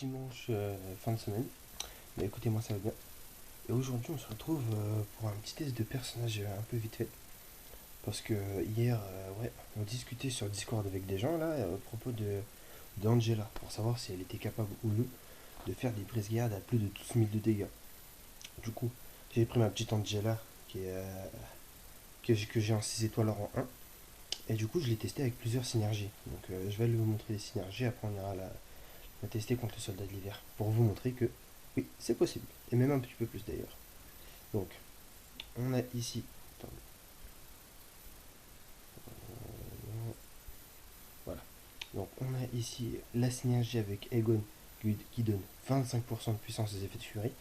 dimanche fin de semaine. Bah écoutez, moi ça va bien. Et aujourd'hui, on se retrouve pour un petit test de personnage un peu vite fait. Parce que hier, ouais, on discutait sur Discord avec des gens là à propos d'Angela pour savoir si elle était capable ou non de faire des prises gardes à plus de 12 000 de dégâts. Du coup, j'ai pris ma petite Angela qui est, que j'ai en 6 étoiles en 1. Et du coup, je l'ai testé avec plusieurs synergies. Donc, je vais vous montrer les synergies. Après, on ira la tester contre le soldat de l'hiver. Pour vous montrer que oui, c'est possible. Et même un petit peu plus d'ailleurs. Donc, on a ici. Attendez, voilà. Donc, on a ici la synergie avec Aegon qui donne 25% de puissance des effets de furie.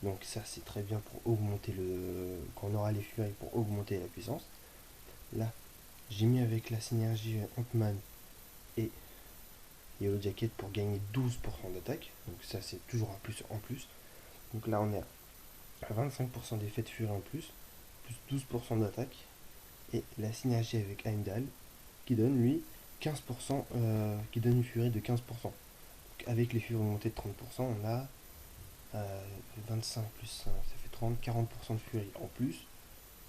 Donc, ça, c'est très bien pour augmenter le. Quand on aura les furies pour augmenter la puissance. Là, j'ai mis avec la synergie Ant-Man et Yellow Jacket pour gagner 12% d'attaque. Donc, ça, c'est toujours un plus en plus. Donc, là, on est à 25% d'effet de furie en plus 12% d'attaque. Et la synergie avec Heimdall qui donne lui 15%, qui donne une furie de 15%. Donc avec les furies montées de 30%, on a 25 plus 5, ça fait 30, 40% de furie en plus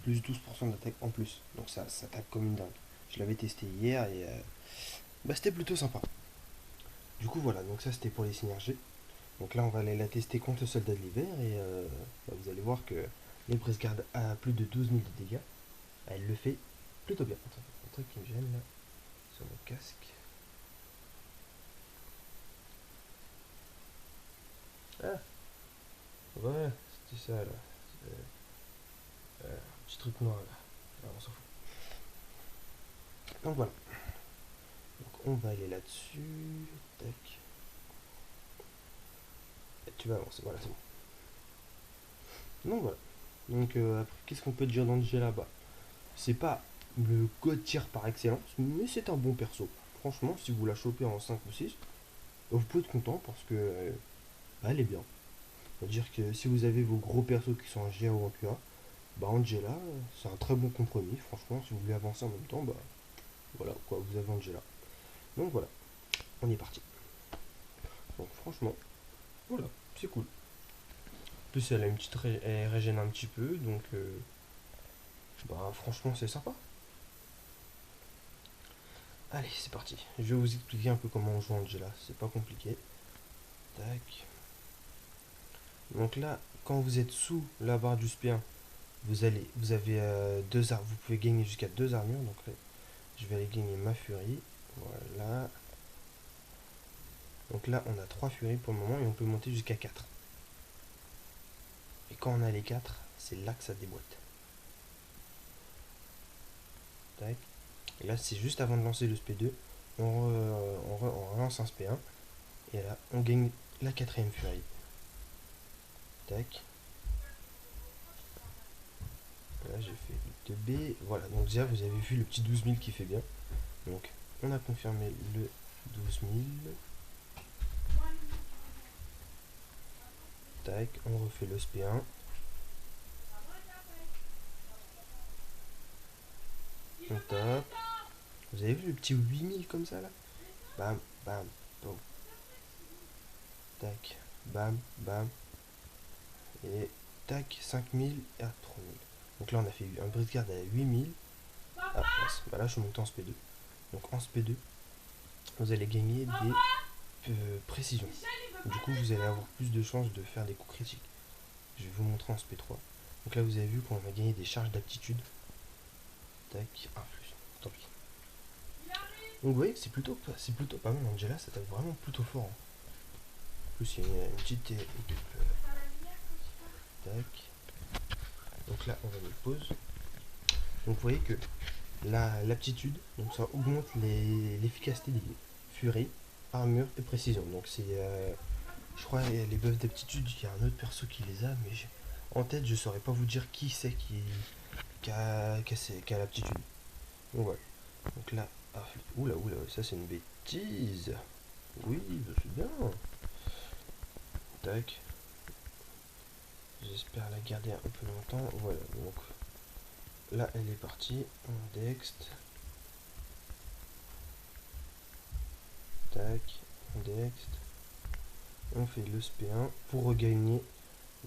12% d'attaque en plus. Donc ça tape comme une dingue. Je l'avais testé hier et bah, c'était plutôt sympa. Du coup voilà, donc ça c'était pour les synergies. Donc là on va aller la tester contre le soldat de l'hiver et bah, vous allez voir que les prises garde à plus de 12 000 de dégâts, elle le fait plutôt bien. Attends, un truc qui me gêne là sur mon casque. Ah, ouais, c'était ça là. Un petit truc noir là. Ah, on s'en fout. Donc voilà. Donc on va aller là-dessus. Tac. Et tu vas avancer. Voilà, c'est bon. Donc voilà. Donc après, qu'est-ce qu'on peut dire d'Angela? Bah, c'est pas le god tier par excellence, mais c'est un bon perso. Franchement, si vous la chopez en 5 ou 6, vous pouvez être content parce que bah, elle est bien. C'est-à-dire que si vous avez vos gros persos qui sont en GA ou en QA, bah Angela, c'est un très bon compromis. Franchement, si vous voulez avancer en même temps, bah voilà, quoi, vous avez Angela. Donc voilà, on est parti. Donc franchement, voilà, c'est cool. En plus, elle a une petite elle régène un petit peu, donc bah franchement, c'est sympa. Allez, c'est parti. Je vais vous expliquer un peu comment on joue Angela. C'est pas compliqué. Tac. Donc là, quand vous êtes sous la barre du spé 1, vous avez deux armes. Vous pouvez gagner jusqu'à deux armures. Donc là, je vais aller gagner ma furie. Voilà. Donc là, on a 3 furies pour le moment et on peut monter jusqu'à 4. Et quand on a les 4, c'est là que ça déboîte. Tac. Et là, c'est juste avant de lancer le SP2, on relance un SP1. Et là, on gagne la quatrième furie. Tac. Là, j'ai fait le 2B. Voilà, donc déjà, vous avez vu le petit 12 000 qui fait bien. Donc, on a confirmé le 12 000. Tac, on refait le SP1. On tape. Vous avez vu le petit 8000 comme ça là? Bam, bam, boum. Tac, bam, bam. Et tac, 5000 et 3000. Donc là, on a fait un brise garde à 8000. Ah, mince. Bah là, je suis monté en SP2. Donc en SP2, vous allez gagner des précisions. Du coup, vous allez avoir plus de chances de faire des coups critiques. Je vais vous montrer en SP3. Donc là, vous avez vu qu'on a gagné des charges d'aptitude. Tac, un plus. Tant pis. Donc vous voyez que c'est plutôt pas mal. Angela, ça tape vraiment plutôt fort. Hein. En plus, il y a une petite équipe. Tac. Donc là, on va mettre pause. Donc vous voyez que l'aptitude, donc ça augmente l'efficacité des furies, armure et précision. Donc c'est, je crois, les buffs d'aptitude, il y a un autre perso qui les a, mais en tête, je saurais pas vous dire qui c'est qui a l'aptitude. Donc voilà. Donc là, ah, oula, ça c'est une bêtise. Oui, c'est bien. Tac. J'espère la garder un peu longtemps. Voilà, donc là elle est partie. On dext. Tac, on dext. on fait le SP1 pour regagner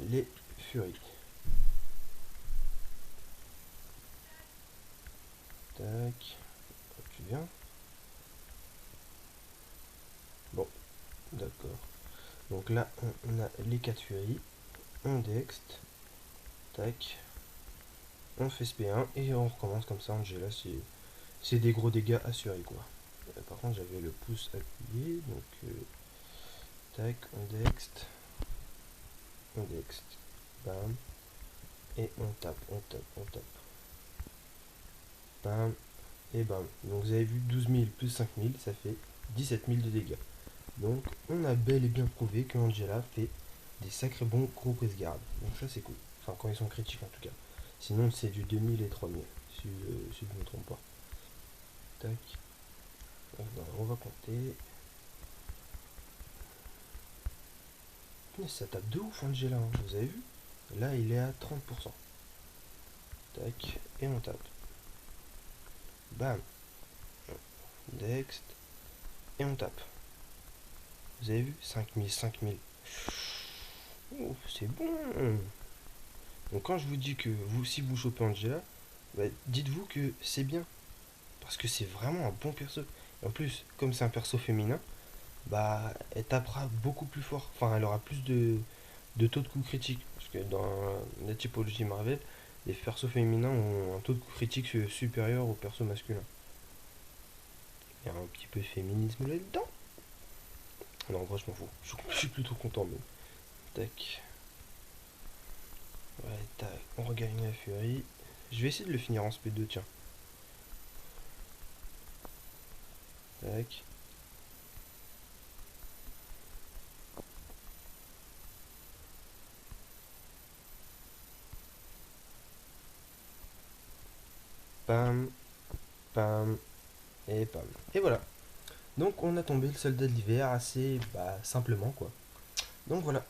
les furies. Tac, tu viens. Bon, d'accord. Donc là, on a les 4 furies. On dext. Tac. On fait SP1 et on recommence comme ça. Angela, c'est des gros dégâts assurés, quoi. Par contre, j'avais le pouce appuyé. Donc, tac, on dext. On dext. Bam. Et on tape, on tape, on tape. Bam. Et bam. Donc vous avez vu 12 000 plus 5 000, ça fait 17 000 de dégâts. Donc on a bel et bien prouvé que Angela fait des sacrés bons gros press guard. Donc ça c'est cool. Enfin quand ils sont critiques en tout cas. Sinon c'est du 2000 et 3000 si je ne me trompe pas. Tac. Alors, on va compter. Mais ça tape de ouf Angela, hein. Vous avez vu? Là il est à 30%. Tac. Et on tape. Bam. Next. Et on tape. Vous avez vu? 5000, 5000. Oh, c'est bon. Donc quand je vous dis que vous, si vous chopez Angela, bah, dites-vous que c'est bien. Parce que c'est vraiment un bon perso. Et en plus, comme c'est un perso féminin, bah elle tapera beaucoup plus fort. Enfin, elle aura plus de taux de coups critiques. Parce que dans la typologie Marvel, les persos féminins ont un taux de coups critiques supérieur aux persos masculins. Il y a un petit peu de féminisme là-dedans. Non, en vrai, je m'en fous. Je suis plutôt content même. Tac. Ouais, tac. On regagne la furie. Je vais essayer de le finir en SP2, tiens. Tac. Pam, pam, et pam. Et voilà. Donc on a tombé le soldat de l'hiver assez simplement quoi. Donc voilà.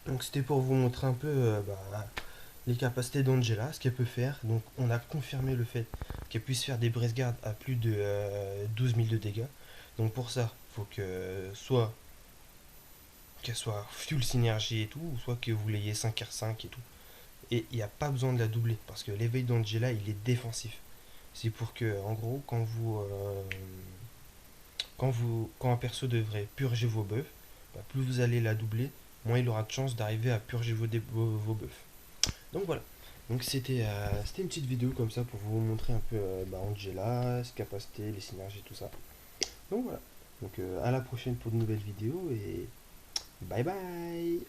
Donc c'était pour vous montrer un peu les capacités d'Angela, ce qu'elle peut faire. Donc on a confirmé le fait qu'elle puisse faire des brace guards à plus de 12 000 de dégâts. Donc pour ça, il faut que soit qu'elle soit full synergie et tout, ou soit que vous l'ayez 5R5 et tout. Et il n'y a pas besoin de la doubler, parce que l'éveil d'Angela, il est défensif. C'est pour que, en gros, quand un perso devrait purger vos buffs, plus vous allez la doubler, moins il aura de chance d'arriver à purger vos buffs. Donc voilà. Donc c'était une petite vidéo comme ça pour vous montrer un peu Angela, ses capacités, les synergies, tout ça. Donc voilà. Donc à la prochaine pour de nouvelles vidéos et bye bye.